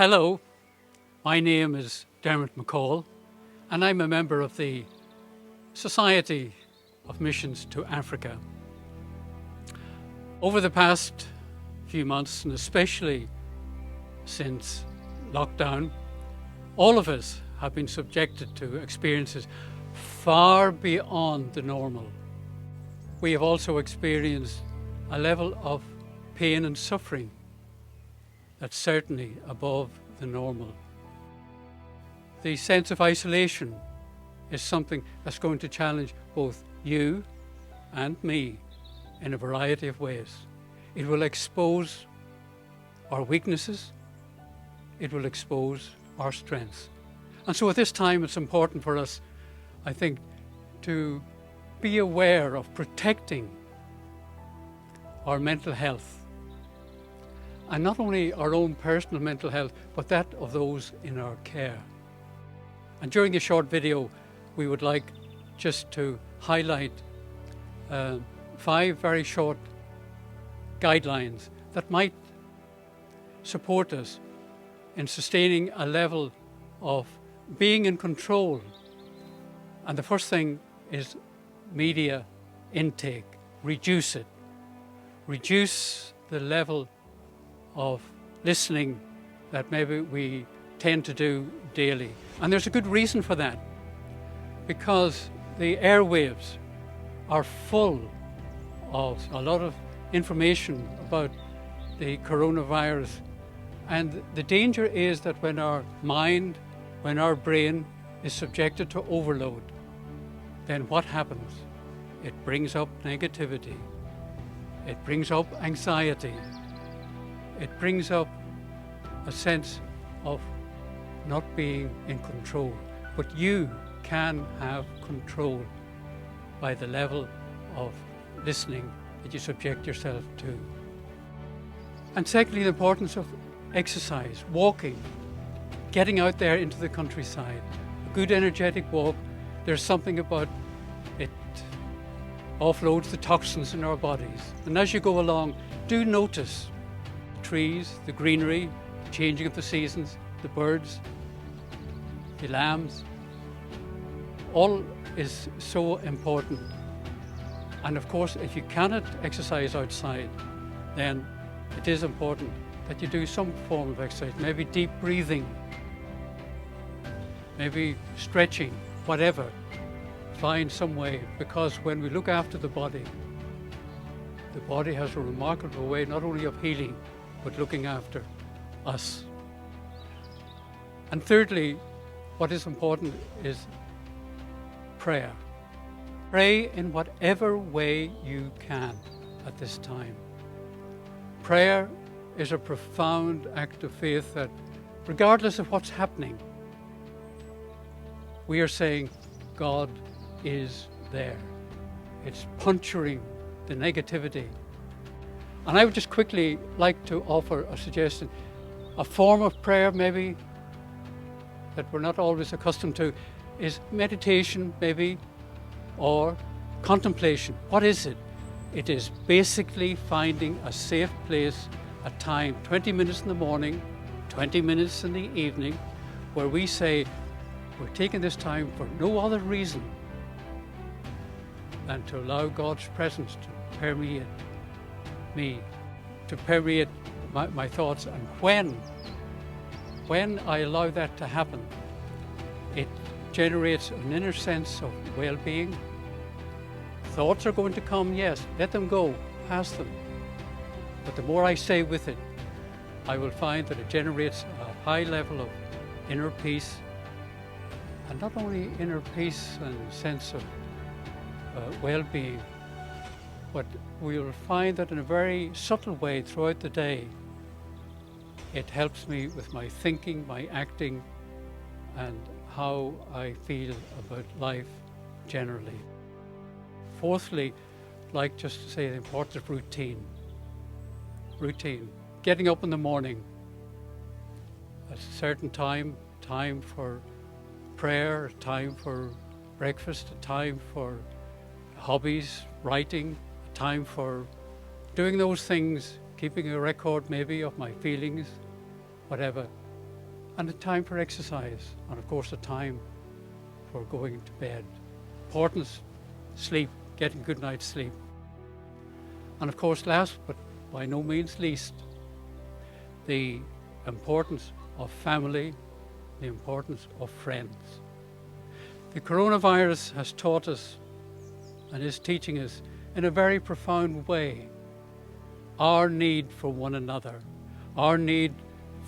Hello, my name is Dermot McCaul and I'm a member of the Society of Missions to Africa. Over the past few months, and especially since lockdown, all of us have been subjected to experiences far beyond the normal. We have also experienced a level of pain and suffering that's certainly above the normal. The sense of isolation is something that's going to challenge both you and me in a variety of ways. It will expose our weaknesses, it will expose our strengths. And so at this time it's important for us, I think, to be aware of protecting our mental health. And not only our own personal mental health, but that of those in our care. And during this short video, we would like just to highlight 5 very short guidelines that might support us in sustaining a level of being in control. And the first thing is media intake. Reduce it. Reduce the level of listening that maybe we tend to do daily. And there's a good reason for that, because the airwaves are full of a lot of information about the coronavirus. And the danger is that when our mind, when our brain is subjected to overload, then what happens? It brings up negativity. It brings up anxiety. It brings up a sense of not being in control. But you can have control by the level of listening that you subject yourself to. And secondly, the importance of exercise, walking, getting out there into the countryside. A good energetic walk, there's something about it offloads the toxins in our bodies. And as you go along, do notice the trees, the greenery, the changing of the seasons, the birds, the lambs. All is so important. And of course, if you cannot exercise outside, then it is important that you do some form of exercise, maybe deep breathing, maybe stretching, whatever. Find some way, because when we look after the body has a remarkable way not only of healing, but looking after us. And thirdly, what is important is prayer. Pray in whatever way you can at this time. Prayer is a profound act of faith that, regardless of what's happening, we are saying, God is there. It's puncturing the negativity. And I would just quickly like to offer a suggestion. A form of prayer maybe that we're not always accustomed to is meditation maybe, or contemplation. What is it? It is basically finding a safe place, a time, 20 minutes in the morning, 20 minutes in the evening, where we say, we're taking this time for no other reason than to allow God's presence to permeate me, to permeate my thoughts. And when I allow that to happen, it generates an inner sense of well-being. Thoughts are going to come, yes, let them go, pass them. But the more I stay with it, I will find that it generates a high level of inner peace. And not only inner peace and sense of well-being, but we will find that in a very subtle way throughout the day, it helps me with my thinking, my acting, and how I feel about life generally. Fourthly, I'd like just to say the importance of routine. Routine. Getting up in the morning at a certain time for prayer, a time for breakfast, a time for hobbies, writing, a time for doing those things, keeping a record maybe of my feelings, whatever. and a time for exercise, and of course a time for going to bed. Importance, sleep, getting good night's sleep. And of course, last but by no means least, the importance of family, the importance of friends. The coronavirus has taught us and is teaching us in a very profound way our need for one another, our need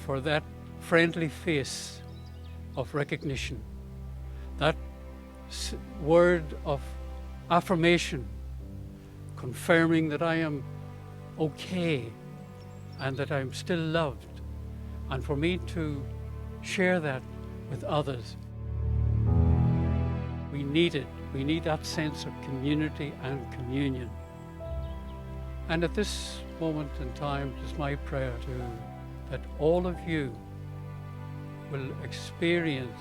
for that friendly face of recognition, that word of affirmation, confirming that I am okay and that I'm still loved, and for me to share that with others. We need it. We need that sense of community and communion. And at this moment in time, it is my prayer that all of you will experience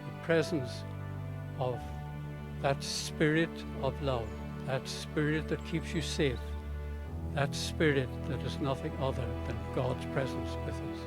the presence of that spirit of love, that spirit that keeps you safe, that spirit that is nothing other than God's presence with us.